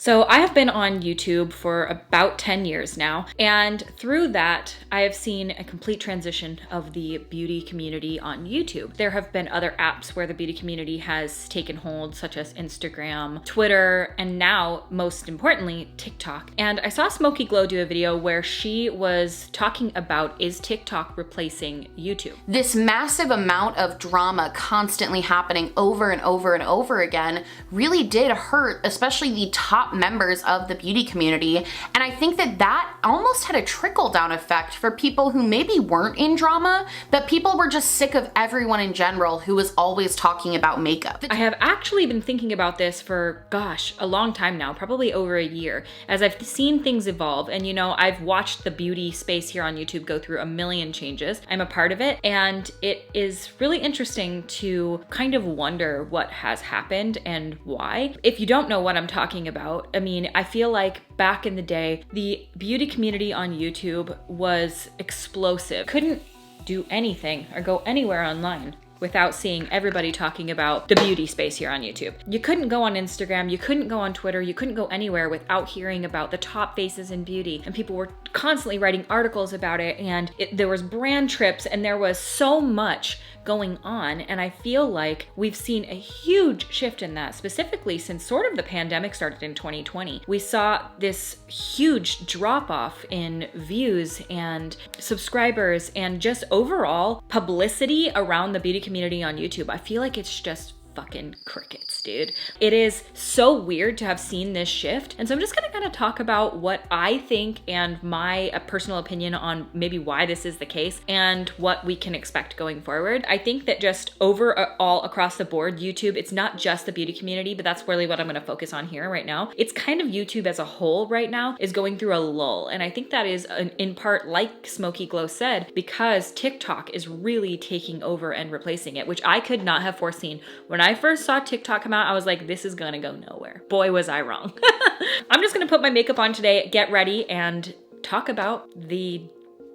So I have been on YouTube for about 10 years now, and through that, I have seen a complete transition of the beauty community on YouTube. There have been other apps where the beauty community has taken hold, such as Instagram, Twitter, and now, most importantly, TikTok. And I saw Smoky Glow do a video where she was talking about, is TikTok replacing YouTube? This massive amount of drama constantly happening over and over and over again really did hurt, especially the top members of the beauty community. And I think that almost had a trickle-down effect for people who maybe weren't in drama, but people were just sick of everyone in general who was always talking about makeup. I have actually been thinking about this for, gosh, a long time now, probably over a year, as I've seen things evolve. And you know, I've watched the beauty space here on YouTube go through a million changes. I'm a part of it, and it is really interesting to kind of wonder what has happened and why. If you don't know what I'm talking about, I mean, I feel like back in the day, the beauty community on YouTube was explosive. Couldn't do anything or go anywhere online without seeing everybody talking about the beauty space here on YouTube. You couldn't go on Instagram, you couldn't go on Twitter, you couldn't go anywhere without hearing about the top faces in beauty. And people were constantly writing articles about it, and there was brand trips, and there was so much going on. And I feel like we've seen a huge shift in that, specifically since sort of the pandemic started in 2020. We saw this huge drop off in views and subscribers and just overall publicity around the beauty community on YouTube. I feel like it's just fucking crickets, dude. It is so weird to have seen this shift. And so I'm just gonna kind of talk about what I think and my personal opinion on maybe why this is the case and what we can expect going forward. I think that just overall across the board, YouTube, it's not just the beauty community, but that's really what I'm gonna focus on here right now. It's kind of YouTube as a whole right now is going through a lull. And I think that is in part, like Smoky Glow said, because TikTok is really taking over and replacing it, which I could not have foreseen. When I first saw TikTok come out, I was like, this is gonna go nowhere. Boy, was I wrong. I'm just gonna put my makeup on today, get ready, and talk about the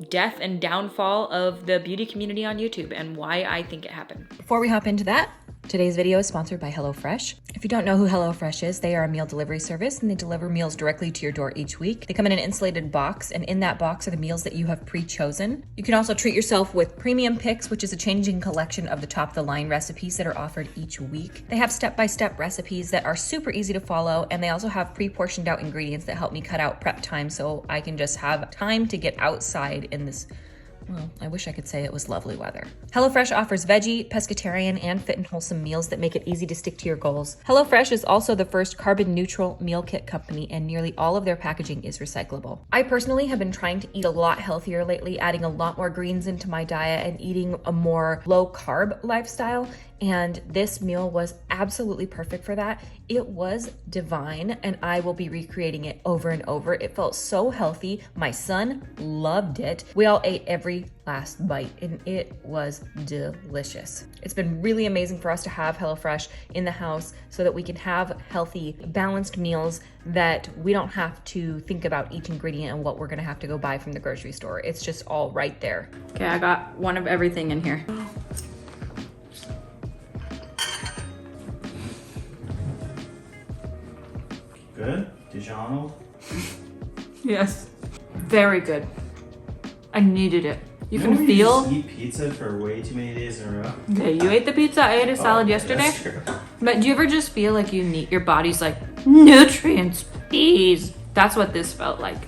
death and downfall of the beauty community on YouTube and why I think it happened. Before we hop into that, today's video is sponsored by HelloFresh. If you don't know who HelloFresh is, they are a meal delivery service, and they deliver meals directly to your door each week. They come in an insulated box, and in that box are the meals that you have pre-chosen. You can also treat yourself with Premium Picks, which is a changing collection of the top-of-the-line recipes that are offered each week. They have step-by-step recipes that are super easy to follow, and they also have pre-portioned out ingredients that help me cut out prep time so I can just have time to get outside in this, well, I wish I could say it was lovely weather. HelloFresh offers veggie, pescatarian, and fit and wholesome meals that make it easy to stick to your goals. HelloFresh is also the first carbon neutral meal kit company, and nearly all of their packaging is recyclable. I personally have been trying to eat a lot healthier lately, adding a lot more greens into my diet and eating a more low carb lifestyle. And this meal was absolutely perfect for that. It was divine, and I will be recreating it over and over. It felt so healthy. My son loved it. We all ate every last bite, and it was delicious. It's been really amazing for us to have HelloFresh in the house so that we can have healthy, balanced meals that we don't have to think about each ingredient and what we're gonna have to go buy from the grocery store. It's just all right there. Okay, I got one of everything in here. Good? DiGiorno? Yes. Very good. I needed it. You can when feel. You just eat pizza for way too many days in a row. Okay, you ate the pizza. I ate a salad yesterday. That's true. But do you ever just feel like you need your body's like nutrients, please? That's what this felt like.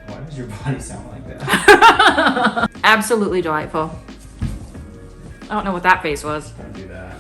Why does your body sound like that? Absolutely delightful. I don't know what that face was. Don't do that.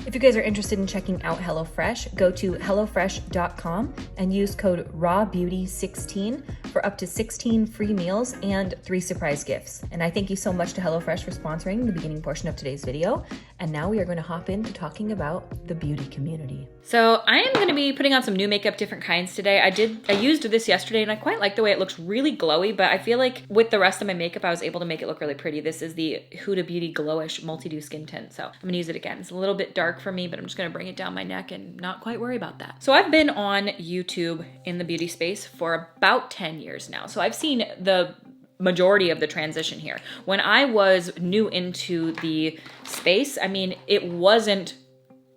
If you guys are interested in checking out HelloFresh, go to HelloFresh.com and use code RawBeauty16 for up to 16 free meals and 3 surprise gifts. And I thank you so much to HelloFresh for sponsoring the beginning portion of today's video. And now we are going to hop into talking about the beauty community. So I am going to be putting on some new makeup, different kinds today. I used this yesterday, and I quite like the way it looks really glowy, but I feel like with the rest of my makeup, I was able to make it look really pretty. This is the Huda Beauty Glowish Multi-Dew Skin Tint. So I'm going to use it again. It's a little bit dark for me, but I'm just going to bring it down my neck and not quite worry about that. So I've been on YouTube in the beauty space for about 10 years now. So I've seen the majority of the transition here. When I was new into the space, I mean, it wasn't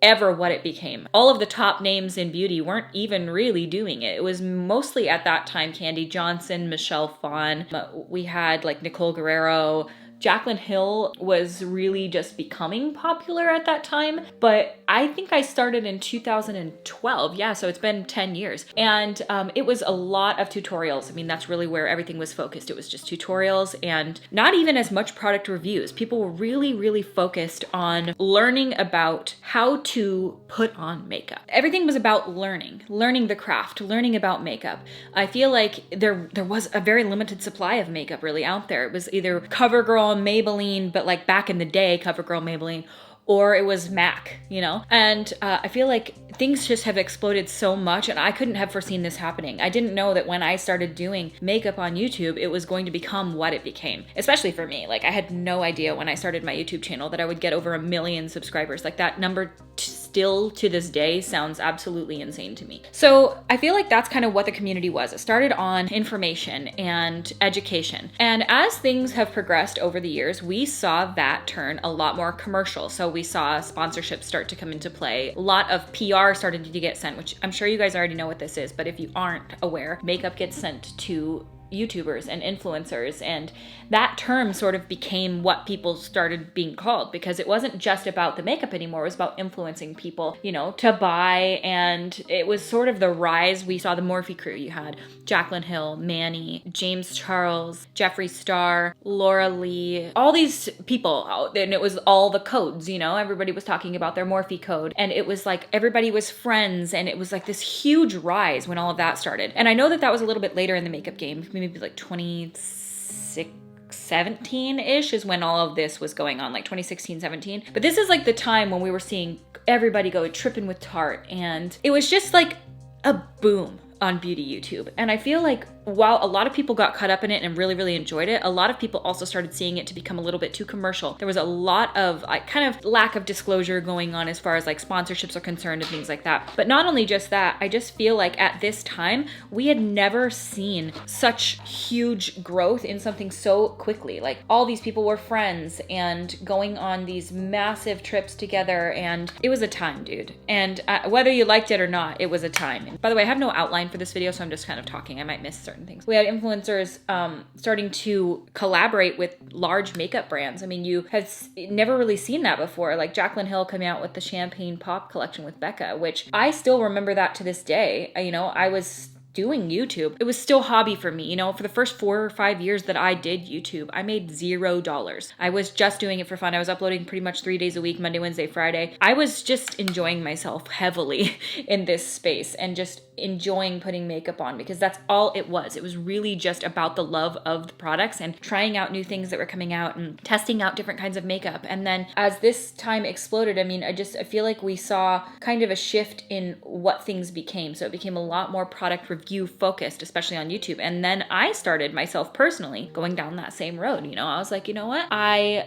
ever what it became. All of the top names in beauty weren't even really doing it. It was mostly at that time Candy Johnson, Michelle Phan. We had like Nicole Guerrero. Jaclyn Hill was really just becoming popular at that time, but I think I started in 2012. Yeah, so it's been 10 years. And it was a lot of tutorials. I mean, that's really where everything was focused. It was just tutorials and not even as much product reviews. People were really, really focused on learning about how to put on makeup. Everything was about learning the craft, learning about makeup. I feel like there was a very limited supply of makeup really out there. It was either CoverGirl, Maybelline, but like back in the day, CoverGirl, Maybelline, or it was MAC, you know? And I feel like things just have exploded so much, and I couldn't have foreseen this happening. I didn't know that when I started doing makeup on YouTube, it was going to become what it became, especially for me. Like, I had no idea when I started my YouTube channel that I would get over 1 million subscribers. Like, that number still to this day sounds absolutely insane to me. So I feel like that's kind of what the community was. It started on information and education. And as things have progressed over the years, we saw that turn a lot more commercial. So we saw sponsorships start to come into play. A lot of PR started to get sent, which I'm sure you guys already know what this is, but if you aren't aware, makeup gets sent to YouTubers and influencers, and that term sort of became what people started being called, because it wasn't just about the makeup anymore. It was about influencing people, you know, to buy. And it was sort of the rise. We saw the Morphe crew. You had Jaclyn Hill, Manny, James Charles, Jeffree Star, Laura Lee, all these people. And it was all the codes, you know, everybody was talking about their Morphe code, and it was like everybody was friends, and it was like this huge rise when all of that started. And I know that that was a little bit later in the makeup game, maybe like 2017-ish is when all of this was going on, like 2016, 17. But this is like the time when we were seeing everybody go tripping with Tarte, and it was just like a boom on beauty YouTube. And I feel like while a lot of people got caught up in it and really, really enjoyed it, a lot of people also started seeing it to become a little bit too commercial. There was a lot of kind of lack of disclosure going on as far as like sponsorships are concerned and things like that. But not only just that, I just feel like at this time, we had never seen such huge growth in something so quickly. Like, all these people were friends and going on these massive trips together, and it was a time, dude. And whether you liked it or not, it was a time. And by the way, I have no outline for this video, so I'm just kind of talking. I might miss certain things. We had influencers starting to collaborate with large makeup brands. I mean, you have never really seen that before. Like Jaclyn Hill coming out with the Champagne Pop collection with Becca, which I still remember that to this day. You know, I was doing YouTube. It was still hobby for me. You know, for the first 4 or 5 years that I did YouTube, I made $0. I was just doing it for fun. I was uploading pretty much 3 days a week, Monday, Wednesday, Friday. I was just enjoying myself heavily in this space and just enjoying putting makeup on, because that's all it was. It was really just about the love of the products and trying out new things that were coming out and testing out different kinds of makeup. And then as this time exploded, I mean, I feel like we saw kind of a shift in what things became. So it became a lot more product review focused, especially on YouTube. And then I started myself personally going down that same road. You know, I was like, you know what? I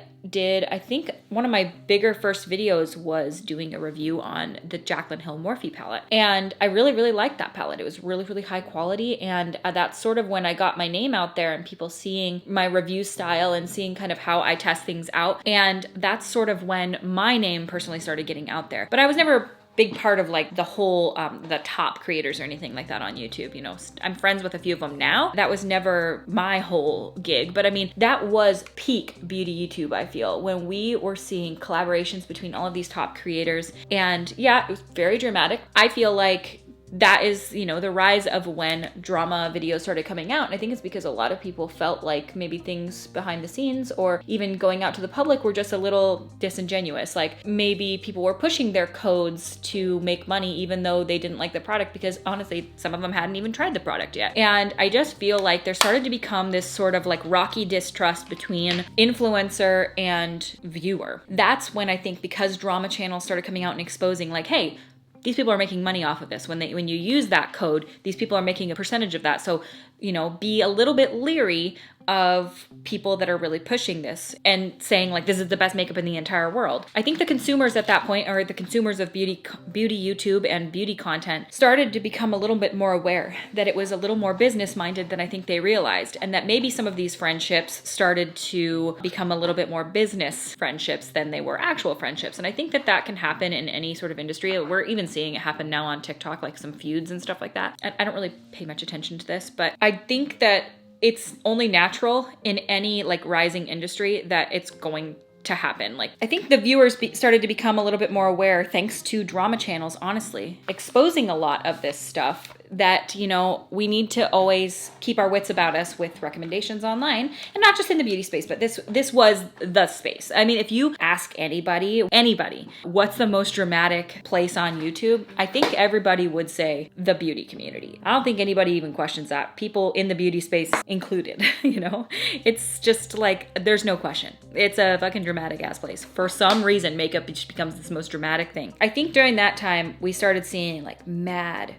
think one of my bigger first videos was doing a review on the Jaclyn Hill Morphe palette. And I really, really liked that palette. It was really, really high quality. And that's sort of when I got my name out there and people seeing my review style and seeing kind of how I test things out. And that's sort of when my name personally started getting out there. But I was never big part of like the whole the top creators or anything like that on YouTube. You know, I'm friends with a few of them now. That was never my whole gig, but I mean, that was peak beauty YouTube, I feel, when we were seeing collaborations between all of these top creators. And yeah, it was very dramatic. I feel like that is, you know, the rise of when drama videos started coming out. And I think it's because a lot of people felt like maybe things behind the scenes or even going out to the public were just a little disingenuous. Like maybe people were pushing their codes to make money even though they didn't like the product, because honestly, some of them hadn't even tried the product yet. And I just feel like there started to become this sort of like rocky distrust between influencer and viewer. That's when I think, because drama channels started coming out and exposing like, hey, these people are making money off of this. When you use that code, these people are making a percentage of that. So, you know, be a little bit leery of people that are really pushing this and saying like, this is the best makeup in the entire world. I think the consumers at that point, or the consumers of beauty YouTube and beauty content, started to become a little bit more aware that it was a little more business minded than I think they realized. And that maybe some of these friendships started to become a little bit more business friendships than they were actual friendships. And I think that that can happen in any sort of industry. We're even seeing it happen now on TikTok, like some feuds and stuff like that. I don't really pay much attention to this, but I think that it's only natural in any like rising industry that it's going to happen. Like, I think the viewers started to become a little bit more aware thanks to drama channels, honestly, exposing a lot of this stuff that, you know, we need to always keep our wits about us with recommendations online, and not just in the beauty space, but this was the space. I mean, if you ask anybody, what's the most dramatic place on YouTube? I think everybody would say the beauty community. I don't think anybody even questions that. People in the beauty space included, you know? It's just like, there's no question. It's a fucking dramatic ass place. For some reason, makeup just becomes this most dramatic thing. I think during that time, we started seeing like mad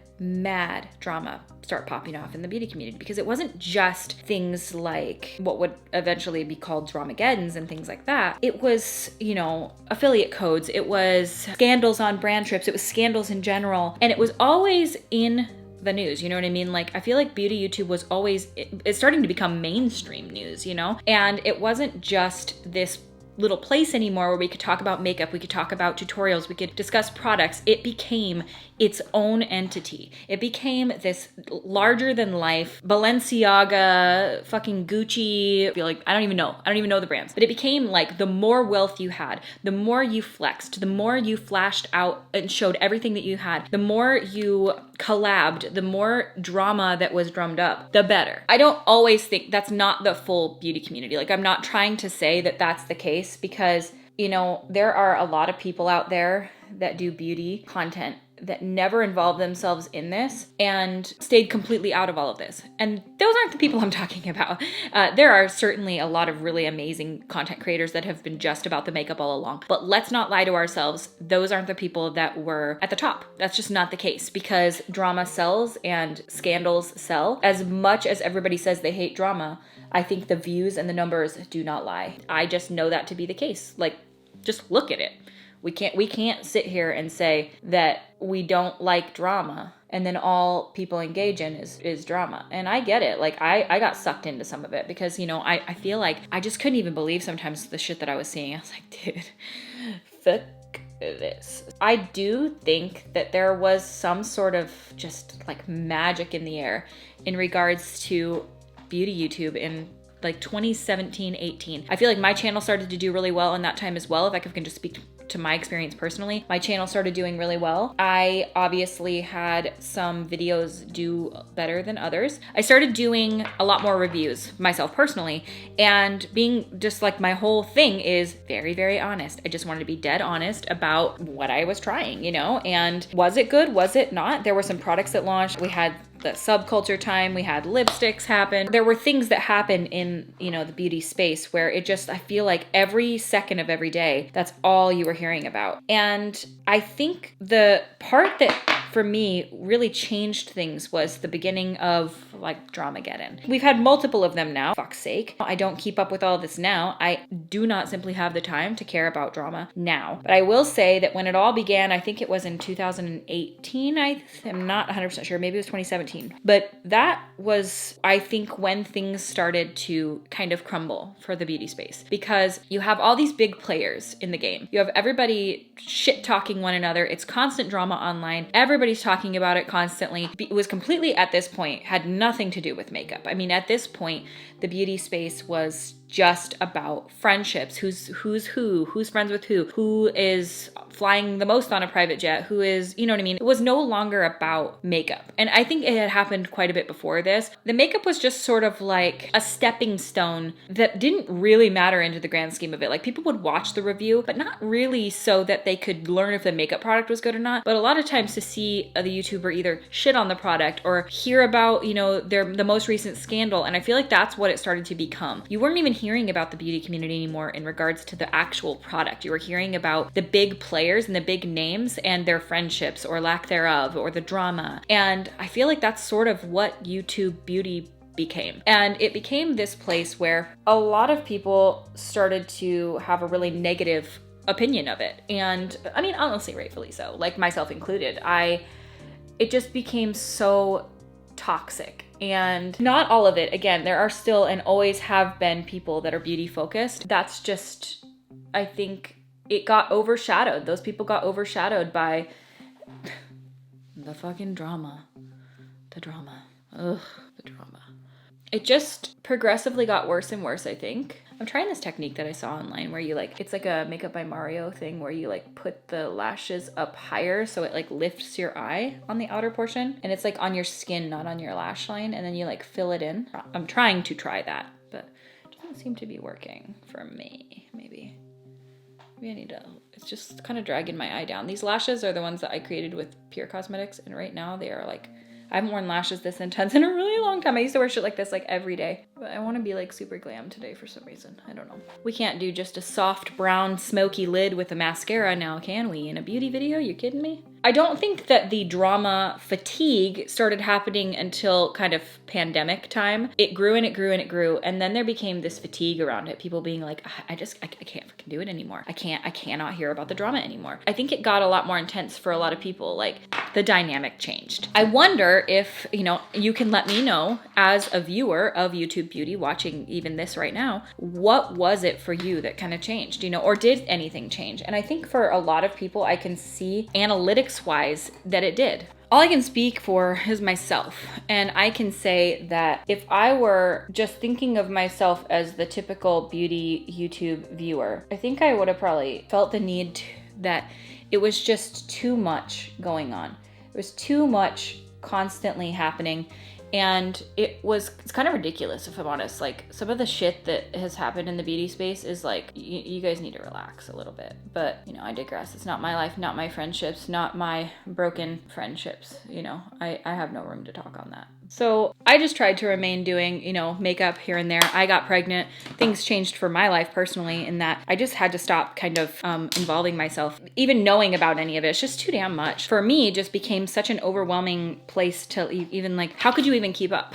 drama start popping off in the beauty community, because it wasn't just things like what would eventually be called Dramageddons and things like that. It was, you know, affiliate codes. It was scandals on brand trips. It was scandals in general. And it was always in the news, you know what I mean? Like, I feel like beauty YouTube was always, it's starting to become mainstream news, you know? And it wasn't just this little place anymore where we could talk about makeup, we could talk about tutorials, we could discuss products. It became its own entity. It became this larger than life Balenciaga, fucking Gucci. I feel like, I don't even know the brands, but it became like the more wealth you had, the more you flexed, the more you flashed out and showed everything that you had, the more you collabed, the more drama that was drummed up, the better. I don't always think that's not the full beauty community. Like, I'm not trying to say that that's the case, because, you know, there are a lot of people out there that do beauty content that never involved themselves in this and stayed completely out of all of this. And those aren't the people I'm talking about. There are certainly a lot of really amazing content creators that have been just about the makeup all along. But let's not lie to ourselves. Those aren't the people that were at the top. That's just not the case, because drama sells and scandals sell. As much as everybody says they hate drama, I think the views and the numbers do not lie. I just know that to be the case. Like, just look at it. We can't sit here and say that we don't like drama and then all people engage in is drama. And I get it. Like, I got sucked into some of it because, you know, I feel like I just couldn't even believe sometimes the shit that I was seeing. I was like, dude, fuck this. I do think that there was some sort of just like magic in the air in regards to beauty YouTube in like 2017, 18. I feel like my channel started to do really well in that time as well. If I can just speak to my experience personally, my channel started doing really well. I obviously had some videos do better than others. I started doing a lot more reviews myself personally, and being just like, my whole thing is very, very honest. I just wanted to be dead honest about what I was trying, you know, and was it good? Was it not? There were some products that launched. We had the subculture time, we had lipsticks happen. There were things that happened in, you know, the beauty space where it just, I feel like every second of every day, that's all you were hearing about. And I think the part that for me really changed things was the beginning of like Dramageddon. We've had multiple of them now, fuck's sake. I don't keep up with all this now. I do not simply have the time to care about drama now. But I will say that when it all began, I think it was in 2018, I am not 100% sure, maybe it was 2017. But that was, I think, when things started to kind of crumble for the beauty space, because you have all these big players in the game. You have everybody shit talking one another. It's constant drama online. Everybody's talking about it constantly. It was completely, at this point, had nothing to do with makeup. I mean, at this point, the beauty space was just about friendships, who's friends with who is flying the most on a private jet, who is, you know what I mean? It was no longer about makeup. And I think it had happened quite a bit before this. The makeup was just sort of like a stepping stone that didn't really matter into the grand scheme of it. Like, people would watch the review, but not really so that they could learn if the makeup product was good or not. But a lot of times to see the YouTuber either shit on the product or hear about, you know, the most recent scandal. And I feel like that's what it started to become. You weren't even hearing about the beauty community anymore in regards to the actual product. You were hearing about the big players and the big names and their friendships or lack thereof, or the drama. And I feel like that's sort of what YouTube beauty became. And it became this place where a lot of people started to have a really negative opinion of it. And I mean, honestly, rightfully so, like myself included. It just became so toxic. And not all of it. Again, there are still and always have been people that are beauty focused. That's just, I think it got overshadowed. Those people got overshadowed by the fucking drama. The drama. Ugh, the drama. It just progressively got worse and worse, I think. I'm trying this technique that I saw online where you it's like a Makeup by Mario thing where you put the lashes up higher so it lifts your eye on the outer portion. And it's on your skin, not on your lash line. And then you fill it in. I'm trying to try that, but it doesn't seem to be working for me. Maybe I need to, it's just kind of dragging my eye down. These lashes are the ones that I created with Pure Cosmetics. And right now they are I haven't worn lashes this intense in a really long time. I used to wear shit like this every day. But I want to be super glam today for some reason. I don't know. We can't do just a soft brown smoky lid with a mascara now, can we? In a beauty video? You kidding me? I don't think that the drama fatigue started happening until kind of pandemic time. It grew and it grew and it grew. And then there became this fatigue around it. People being I can't fucking do it anymore. I cannot hear about the drama anymore. I think it got a lot more intense for a lot of people. The dynamic changed. I wonder if, you can let me know as a viewer of YouTube Beauty watching even this right now, what was it for you that kind of changed, or did anything change? And I think for a lot of people, I can see analytics wise that it did. All I can speak for is myself. And I can say that if I were just thinking of myself as the typical beauty YouTube viewer, I think I would have probably felt the need that it was just too much going on. It was too much constantly happening. And it's kind of ridiculous, if I'm honest. Some of the shit that has happened in the beauty space is you guys need to relax a little bit. But, I digress. It's not my life, not my friendships, not my broken friendships. I have no room to talk on that. So I just tried to remain doing, makeup here and there. I got pregnant. Things changed for my life personally in that I just had to stop kind of involving myself. Even knowing about any of it, it's just too damn much. For me, it just became such an overwhelming place to even how could you even keep up,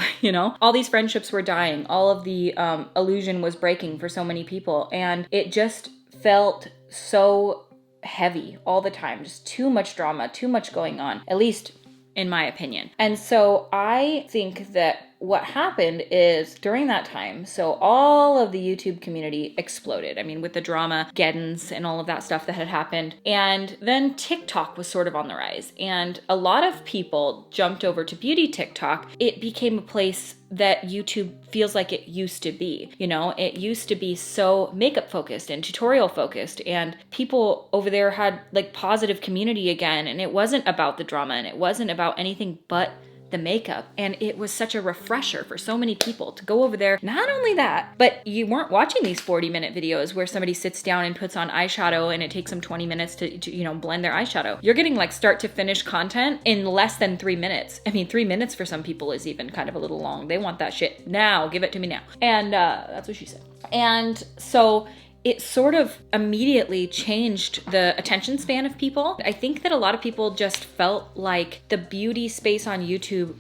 All these friendships were dying. All of the illusion was breaking for so many people. And it just felt so heavy all the time. Just too much drama, too much going on, at least in my opinion. And so I think that what happened is during that time, so all of the YouTube community exploded. I mean, with the drama, Geddons and all of that stuff that had happened. And then TikTok was sort of on the rise. And a lot of people jumped over to beauty TikTok. It became a place that YouTube feels like it used to be. It used to be so makeup focused and tutorial focused, and people over there had positive community again. And it wasn't about the drama and it wasn't about anything but the makeup. And it was such a refresher for so many people to go over there. Not only that, but you weren't watching these 40-minute videos where somebody sits down and puts on eyeshadow and it takes them 20 minutes to blend their eyeshadow. You're getting start to finish content in less than 3 minutes. I mean, 3 minutes for some people is even kind of a little long. They want that shit now. Give it to me now. And that's what she said. And so it sort of immediately changed the attention span of people. I think that a lot of people just felt like the beauty space on YouTube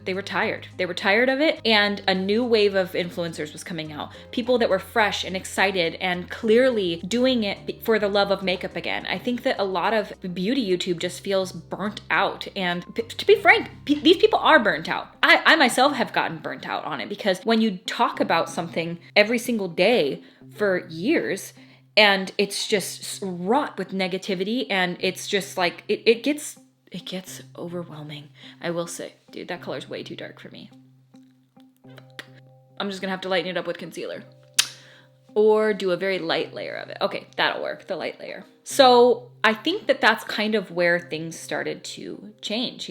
they were tired. They were tired of it, and a new wave of influencers was coming out. People that were fresh and excited and clearly doing it for the love of makeup again. I think that a lot of beauty YouTube just feels burnt out. And to be frank, these people are burnt out. I myself have gotten burnt out on it, because when you talk about something every single day for years, and it's just wrought with negativity, and it's just it gets overwhelming. I will say, dude, that color's way too dark for me. I'm just gonna have to lighten it up with concealer. Or do a very light layer of it. Okay, that'll work, the light layer. So I think that that's kind of where things started to change,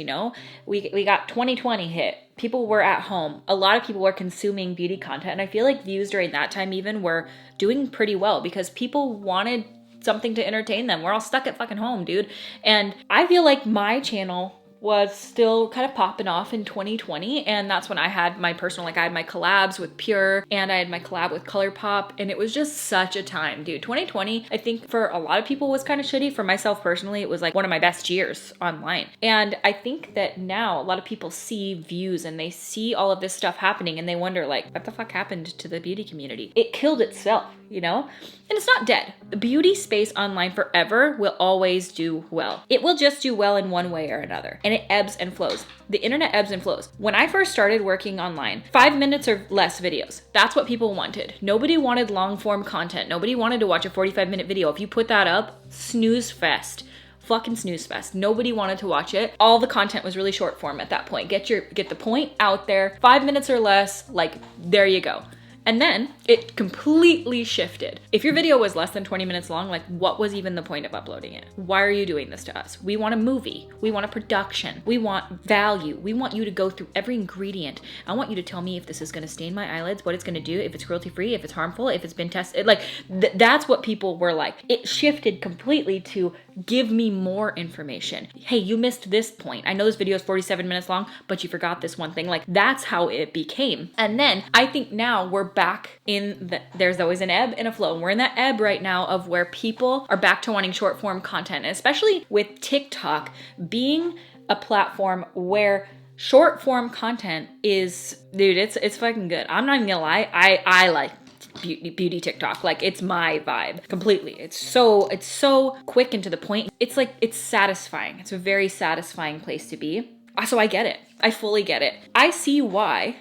We got 2020 hit. People were at home. A lot of people were consuming beauty content. And I feel like views during that time even were doing pretty well, because people wanted something to entertain them. We're all stuck at fucking home, dude. And I feel like my channel was still kind of popping off in 2020. And that's when I had my personal, like I had my collabs with Pure and I had my collab with ColourPop. And it was just such a time, dude. 2020, I think for a lot of people was kind of shitty. For myself personally, it was like one of my best years online. And I think that now a lot of people see views and they see all of this stuff happening and they wonder like, what the fuck happened to the beauty community? It killed itself, you know? And it's not dead. The beauty space online forever will always do well. It will just do well in one way or another. And it ebbs and flows. The internet ebbs and flows. When I first started working online, 5 minutes or less videos. That's what people wanted. Nobody wanted long form content. Nobody wanted to watch a 45-minute video. If you put that up, snooze fest. Fucking snooze fest. Nobody wanted to watch it. All the content was really short form at that point. Get the point out there. 5 minutes or less, like there you go. And then it completely shifted. If your video was less than 20 minutes long, like what was even the point of uploading it? Why are you doing this to us? We want a movie. We want a production. We want value. We want you to go through every ingredient. I want you to tell me if this is gonna stain my eyelids, what it's gonna do, if it's cruelty free, if it's harmful, if it's been tested. Like that's what people were like. It shifted completely to give me more information. Hey, you missed this point. I know this video is 47 minutes long, but you forgot this one thing. Like that's how it became. And then I think now we're back in there's always an ebb and a flow. And we're in that ebb right now of where people are back to wanting short form content, and especially with TikTok being a platform where short form content is, dude, it's fucking good. I'm not even gonna lie. I like beauty TikTok. Like it's my vibe completely. It's so quick and to the point. It's like, it's satisfying. It's a very satisfying place to be. So I get it. I fully get it. I see why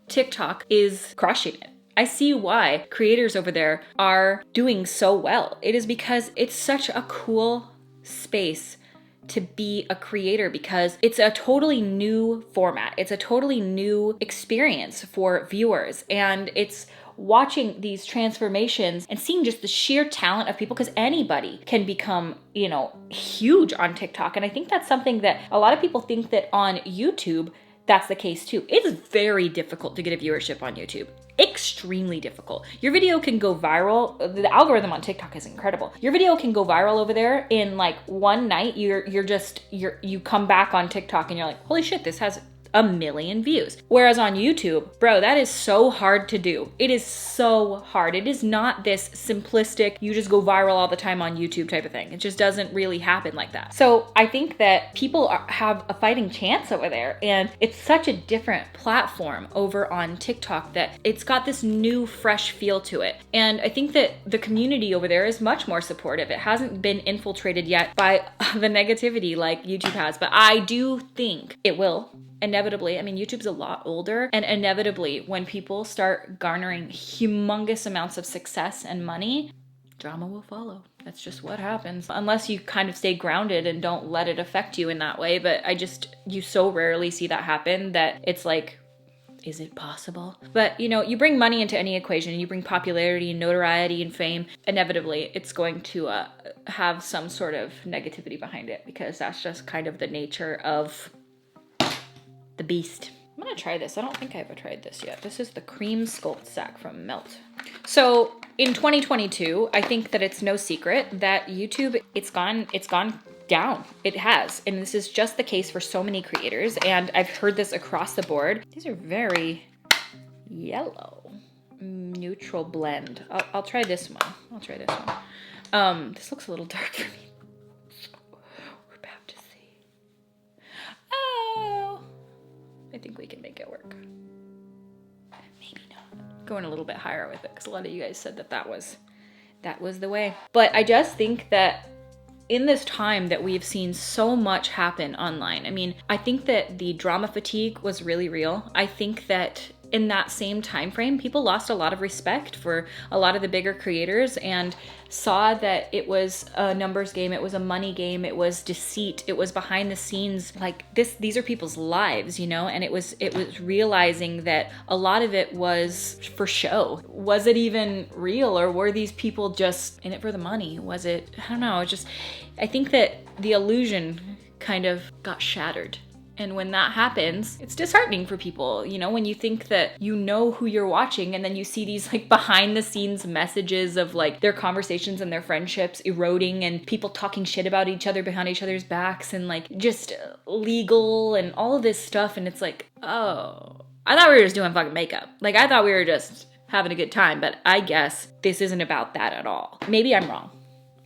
TikTok is crushing it. I see why creators over there are doing so well. It is because it's such a cool space to be a creator, because it's a totally new format. It's a totally new experience for viewers. And it's watching these transformations and seeing just the sheer talent of people, because anybody can become, you know, huge on TikTok. And I think that's something that a lot of people think that on YouTube, that's the case too. It's very difficult to get a viewership on YouTube. Extremely difficult. Your video can go viral. The algorithm on TikTok is incredible. Your video can go viral over there in like one night. You come back on TikTok and you're like, holy shit, this has 1 million views. Whereas on YouTube, bro, that is so hard to do. It is so hard. It is not this simplistic, you just go viral all the time on YouTube type of thing. It just doesn't really happen like that. So I think that people have a fighting chance over there, and it's such a different platform over on TikTok that it's got this new, fresh feel to it. And I think that the community over there is much more supportive. It hasn't been infiltrated yet by the negativity like YouTube has, but I do think it will. Inevitably, I mean, YouTube's a lot older, and inevitably when people start garnering humongous amounts of success and money, drama will follow. That's just what happens. Unless you kind of stay grounded and don't let it affect you in that way. But you so rarely see that happen that it's like, is it possible? But you know, you bring money into any equation, you bring popularity and notoriety and fame, inevitably it's going to have some sort of negativity behind it, because that's just kind of the nature of the beast. I'm gonna try this. I don't think I ever tried this yet. This is the Cream Sculpt Sack from Melt. So in 2022, I think that it's no secret that YouTube, it's gone down. It has. And this is just the case for so many creators. And I've heard this across the board. These are very yellow. Neutral blend. I'll try this one. This looks a little dark for me. We're about to see. Oh, I think we can make it work. Maybe not. Going a little bit higher with it, because a lot of you guys said that was the way. But I just think that in this time that we've seen so much happen online, I mean, I think that the drama fatigue was really real. I think that in that same time frame, people lost a lot of respect for a lot of the bigger creators and saw that it was a numbers game, it was a money game, it was deceit, it was behind the scenes. Like these are people's lives, you know, and it was realizing that a lot of it was for show. Was it even real, or were these people just in it for the money? Was it, I don't know, I think that the illusion kind of got shattered And when that happens, it's disheartening for people, you know, when you think that you know who you're watching and then you see these like behind the scenes messages of like their conversations and their friendships eroding and people talking shit about each other behind each other's backs and like just legal and all of this stuff. And it's like, oh, I thought we were just doing fucking makeup. Like I thought we were just having a good time, but I guess this isn't about that at all. Maybe I'm wrong.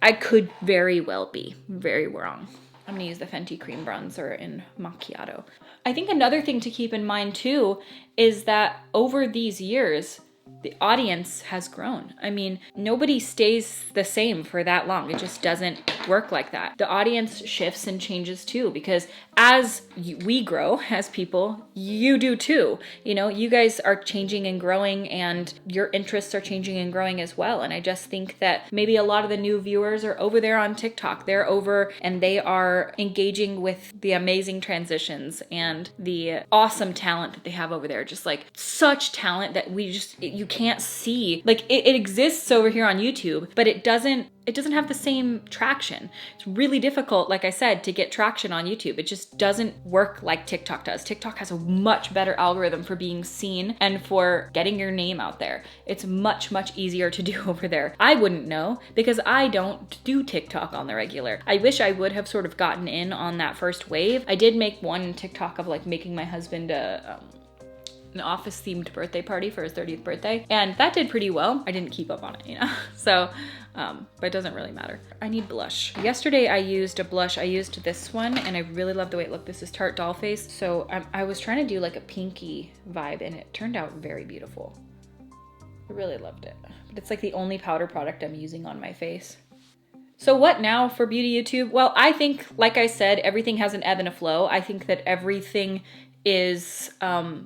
I could very well be very wrong. I'm gonna use the Fenty Cream Bronzer in Macchiato. I think another thing to keep in mind too is that over these years, the audience has grown. I mean, nobody stays the same for that long. It just doesn't work like that. The audience shifts and changes too, because as we grow as people, you do too. You know, you guys are changing and growing and your interests are changing and growing as well. And I just think that maybe a lot of the new viewers are over there on TikTok. They're over and they are engaging with the amazing transitions and the awesome talent that they have over there. Just like such talent that you can't see. Like it exists over here on YouTube, but it doesn't have the same traction. It's really difficult, like I said, to get traction on YouTube. It just doesn't work like TikTok does. TikTok has a much better algorithm for being seen and for getting your name out there. It's much, much easier to do over there. I wouldn't know because I don't do TikTok on the regular. I wish I would have sort of gotten in on that first wave. I did make one TikTok of like making my husband an office themed birthday party for his 30th birthday. And that did pretty well. I didn't keep up on it, you know? So, but it doesn't really matter. I need blush. Yesterday I used a blush. I used this one and I really love the way it looked. This is Tarte Dollface. So I was trying to do like a pinky vibe and it turned out very beautiful. I really loved it. But it's like the only powder product I'm using on my face. So what now for beauty YouTube? Well, I think, like I said, everything has an ebb and a flow. I think that everything is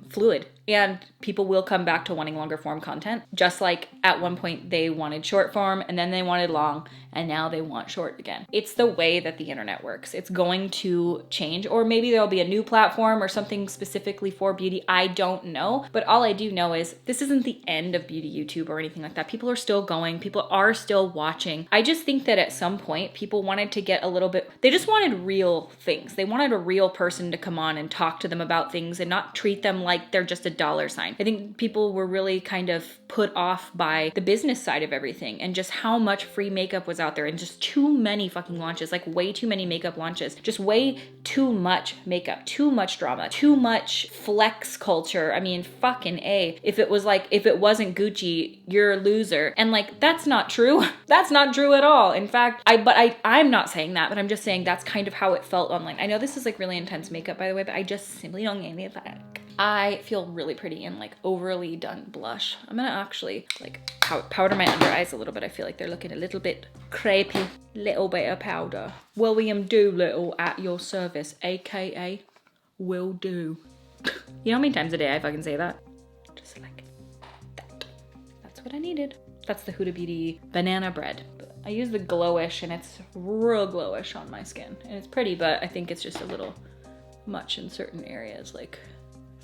fluid and people will come back to wanting longer form content. Just like at one point they wanted short form and then they wanted long and now they want short again. It's the way that the internet works. It's going to change, or maybe there'll be a new platform or something specifically for beauty. I don't know, but all I do know is this isn't the end of beauty YouTube or anything like that. People are still going, people are still watching. I just think that at some point people wanted to get a little bit, they just wanted real things. They wanted a real person to come on and talk to them about things and not treat them like they're just a dollar sign. I think people were really kind of put off by the business side of everything and just how much free makeup was out there and just too many fucking launches, like way too many makeup launches, just way too much makeup, too much drama, too much flex culture. I mean, fucking A. If it wasn't Gucci, you're a loser. And like, that's not true. That's not true at all. In fact, I'm not saying that, but I'm just saying that's kind of how it felt online. I know this is like really intense makeup, by the way, but I just simply don't get it back. I feel really pretty in like overly done blush. I'm gonna actually like powder my under eyes a little bit. I feel like they're looking a little bit crepey. Little bit of powder. William Doolittle at your service, aka will do. You know how many times a day I fucking say that? Just like that. That's what I needed. That's the Huda Beauty banana bread. I use the Glowish and it's real glowish on my skin. And it's pretty, but I think it's just a little much in certain areas, like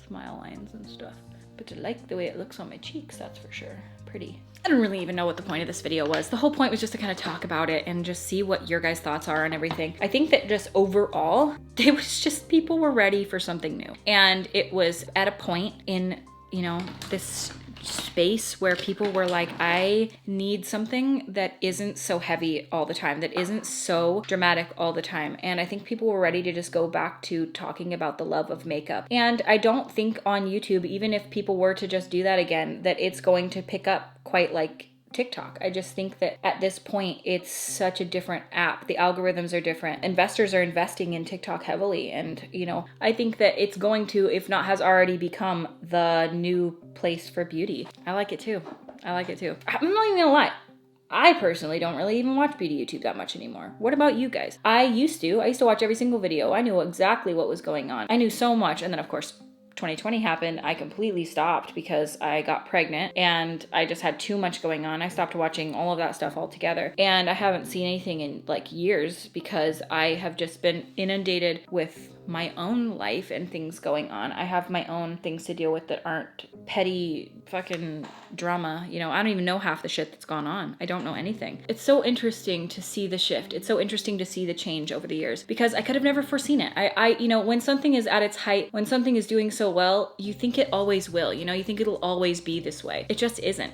smile lines and stuff. But I like the way it looks on my cheeks, that's for sure. Pretty. I don't really even know what the point of this video was. The whole point was just to kind of talk about it and just see what your guys' thoughts are and everything. I think that just overall, it was just people were ready for something new. And it was at a point in, you know, this space where people were like, I need something that isn't so heavy all the time, that isn't so dramatic all the time. And I think people were ready to just go back to talking about the love of makeup. And I don't think on YouTube, even if people were to just do that again, that it's going to pick up quite like TikTok. I just think that at this point, it's such a different app. The algorithms are different. Investors are investing in TikTok heavily. And, you know, I think that it's going to, if not has already become the new place for beauty. I like it too. I like it too. I'm not even gonna lie. I personally don't really even watch beauty YouTube that much anymore. What about you guys? I used to watch every single video. I knew exactly what was going on. I knew so much. And then of course, 2020 happened, I completely stopped because I got pregnant and I just had too much going on. I stopped watching all of that stuff altogether. And I haven't seen anything in like years because I have just been inundated with my own life and things going on. I have my own things to deal with that aren't petty fucking drama. You know, I don't even know half the shit that's gone on. I don't know anything. It's so interesting to see the shift. It's so interesting to see the change over the years because I could have never foreseen it. I you know, when something is at its height, when something is doing so well, you think it always will, you know, you think it'll always be this way. It just isn't.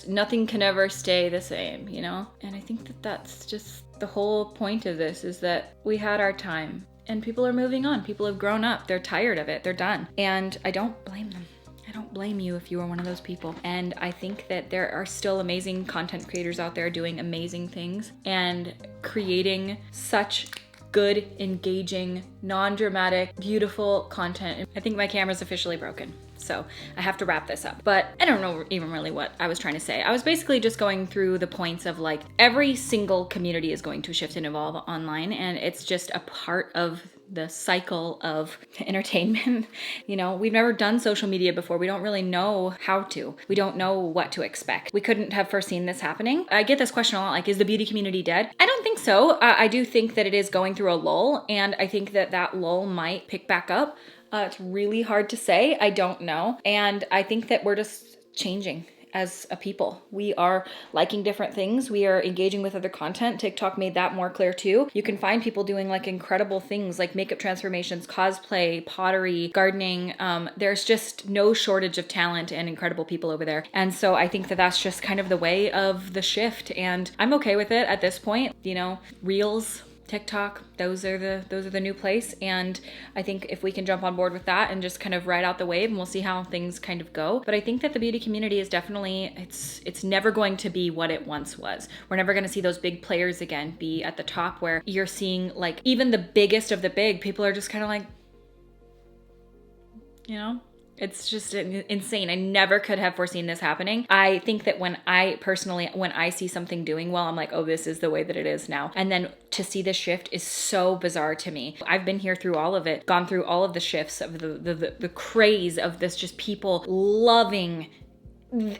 Nothing can ever stay the same, you know? And I think that that's just the whole point of this, is that we had our time and people are moving on. People have grown up. They're tired of it. They're done. And I don't blame them. I don't blame you if you are one of those people. And I think that there are still amazing content creators out there doing amazing things and creating such good, engaging, non-dramatic, beautiful content. I think my camera's officially broken, so I have to wrap this up. But I don't know even really what I was trying to say. I was basically just going through the points of like every single community is going to shift and evolve online, and it's just a part of the cycle of entertainment. You know, we've never done social media before. We don't really know how to. We don't know what to expect. We couldn't have foreseen this happening. I get this question a lot, like, is the beauty community dead? I don't think so. I do think that it is going through a lull, and I think that that lull might pick back up. It's really hard to say. I don't know. And I think that we're just changing as a people. We are liking different things. We are engaging with other content. TikTok made that more clear too. You can find people doing like incredible things like makeup transformations, cosplay, pottery, gardening. There's just no shortage of talent and incredible people over there. And so I think that that's just kind of the way of the shift. And I'm okay with it at this point. You know, Reels, TikTok, those are the new place. And I think if we can jump on board with that and just kind of ride out the wave, and we'll see how things kind of go. But I think that the beauty community is definitely, it's never going to be what it once was. We're never going to see those big players again be at the top, where you're seeing like even the biggest of the big, people are just kind of like, you know, it's just insane. I never could have foreseen this happening. I think that when I see something doing well, I'm like, oh, this is the way that it is now. And then to see the shift is so bizarre to me. I've been here through all of it, gone through all of the shifts of the craze of this, just people loving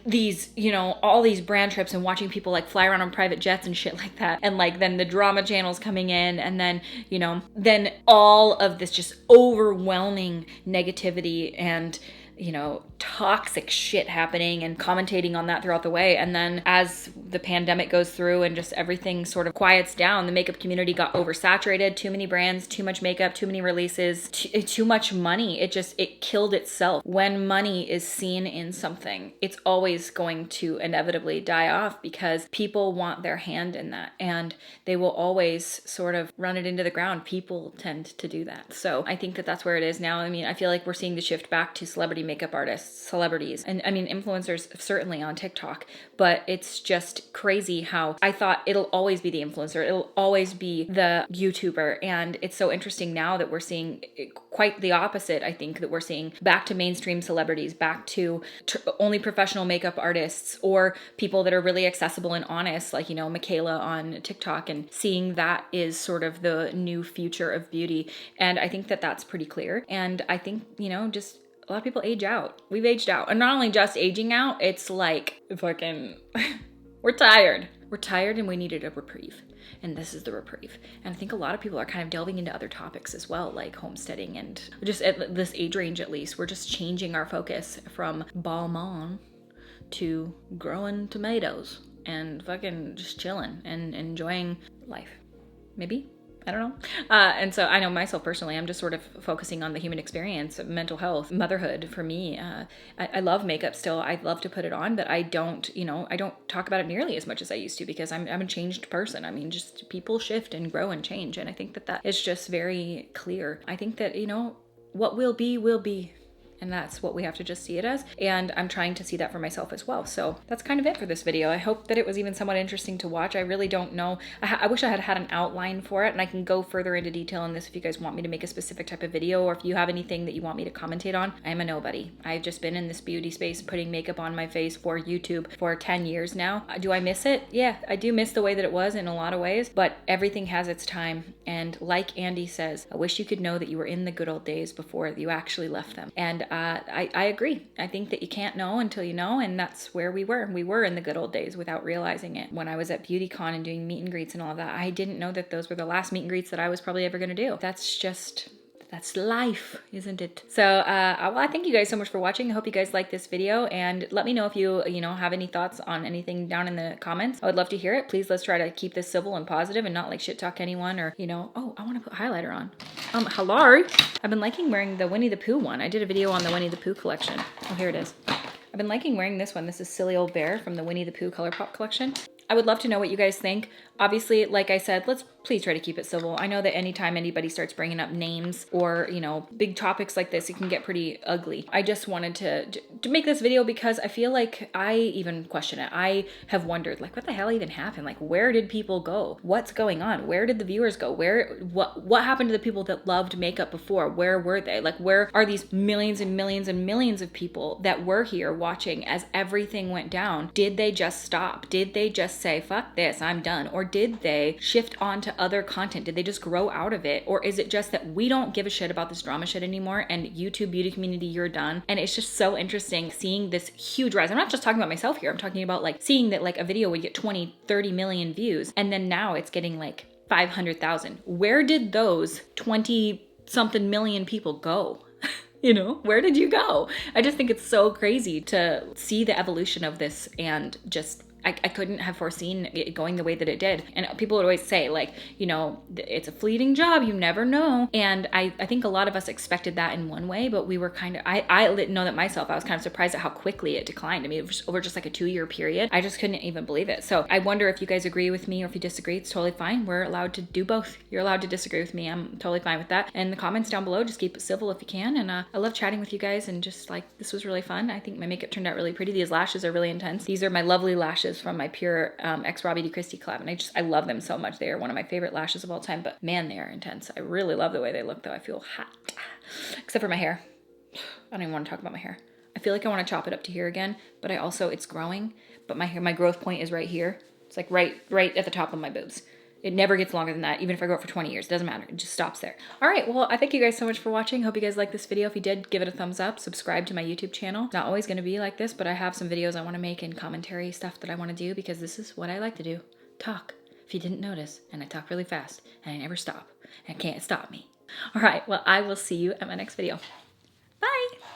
these, you know, all these brand trips and watching people like fly around on private jets and shit like that. And like then the drama channels coming in, and then, you know, then all of this just overwhelming negativity and, you know, toxic shit happening and commentating on that throughout the way. And then as the pandemic goes through and just everything sort of quiets down, the makeup community got oversaturated, too many brands, too much makeup, too many releases, too much money. It killed itself. When money is seen in something, it's always going to inevitably die off because people want their hand in that, and they will always sort of run it into the ground. People tend to do that. So I think that that's where it is now. I mean, I feel like we're seeing the shift back to celebrity makeup artists, celebrities, and I mean influencers certainly on TikTok, but it's just crazy how I thought it'll always be the influencer, it'll always be the YouTuber, and it's so interesting now that we're seeing quite the opposite. I think that we're seeing back to mainstream celebrities, back to only professional makeup artists, or people that are really accessible and honest, like, you know, Michaela on TikTok, and seeing that is sort of the new future of beauty. And I think that that's pretty clear. And I think, you know, just a lot of people age out. We've aged out. And not only just aging out, it's like fucking, we're tired. We're tired and we needed a reprieve. And this is the reprieve. And I think a lot of people are kind of delving into other topics as well, like homesteading, and just at this age range at least, we're just changing our focus from balmain to growing tomatoes and fucking just chilling and enjoying life. Maybe? I don't know. And so I know myself personally, I'm just sort of focusing on the human experience, mental health, motherhood for me. I love makeup still. I love to put it on, but I don't talk about it nearly as much as I used to, because I'm a changed person. I mean, just people shift and grow and change. And I think that is just very clear. I think that, you know, what will be, will be. And that's what we have to just see it as. And I'm trying to see that for myself as well. So that's kind of it for this video. I hope that it was even somewhat interesting to watch. I really don't know. I wish I had had an outline for it, and I can go further into detail on this if you guys want me to make a specific type of video, or if you have anything that you want me to commentate on. I am a nobody. I've just been in this beauty space putting makeup on my face for YouTube for 10 years now. Do I miss it? Yeah, I do miss the way that it was in a lot of ways, but everything has its time. And like Andy says, I wish you could know that you were in the good old days before you actually left them. And I agree. I think that you can't know until you know, and that's where we were. We were in the good old days without realizing it. When I was at BeautyCon and doing meet and greets and all of that, I didn't know that those were the last meet and greets that I was probably ever going to do. That's just That's life, isn't it? So, well, I thank you guys so much for watching. I hope you guys like this video, and let me know if you have any thoughts on anything down in the comments. I would love to hear it. Please, let's try to keep this civil and positive and not like shit talk anyone or, oh, I want to put highlighter on. Hello. I've been liking wearing the Winnie the Pooh one. I did a video on the Winnie the Pooh collection. Oh, here it is. I've been liking wearing this one. This is Silly Old Bear from the Winnie the Pooh ColourPop collection. I would love to know what you guys think. Obviously, like I said, let's please try to keep it civil. I know that anytime anybody starts bringing up names or, big topics like this, it can get pretty ugly. I just wanted to make this video because I feel like I even question it. I have wondered, like, what the hell even happened? Like, where did people go? What's going on? Where did the viewers go? What happened to the people that loved makeup before? Where were they? Like, where are these millions and millions and millions of people that were here watching as everything went down? Did they just stop? Did they just say, fuck this, I'm done? Or did they shift on to other content? Did they just grow out of it? Or is it just that we don't give a shit about this drama shit anymore and YouTube beauty community, you're done? And it's just so interesting seeing this huge rise. I'm not just talking about myself here. I'm talking about like seeing that like a video would get 20, 30 million views and then now it's getting like 500,000. Where did those 20 something million people go? Where did you go? I just think it's so crazy to see the evolution of this and just I couldn't have foreseen it going the way that it did. And people would always say like, it's a fleeting job, you never know. And I think a lot of us expected that in one way, but we were kind of, I know that myself, I was kind of surprised at how quickly it declined. I mean, it was over just like a 2-year period. I just couldn't even believe it. So I wonder if you guys agree with me or if you disagree, it's totally fine. We're allowed to do both. You're allowed to disagree with me. I'm totally fine with that. And the comments down below, just keep it civil if you can. And I love chatting with you guys and just like, this was really fun. I think my makeup turned out really pretty. These lashes are really intense. These are my lovely lashes from my pure RawBeautyKristi collab, and I love them so much. They are one of my favorite lashes of all time, but man, they are intense. I really love the way they look though. I feel hot, except for my hair. I don't even want to talk about my hair. I feel like I want to chop it up to here again, but it's growing, but my growth point is right here. It's like right at the top of my boobs. It never gets longer than that, even if I grow it for 20 years. It doesn't matter. It just stops there. All right. Well, I thank you guys so much for watching. Hope you guys liked this video. If you did, give it a thumbs up. Subscribe to my YouTube channel. It's not always going to be like this, but I have some videos I want to make and commentary stuff that I want to do because this is what I like to do. Talk. If you didn't notice. And I talk really fast. And I never stop. And can't stop me. All right. Well, I will see you at my next video.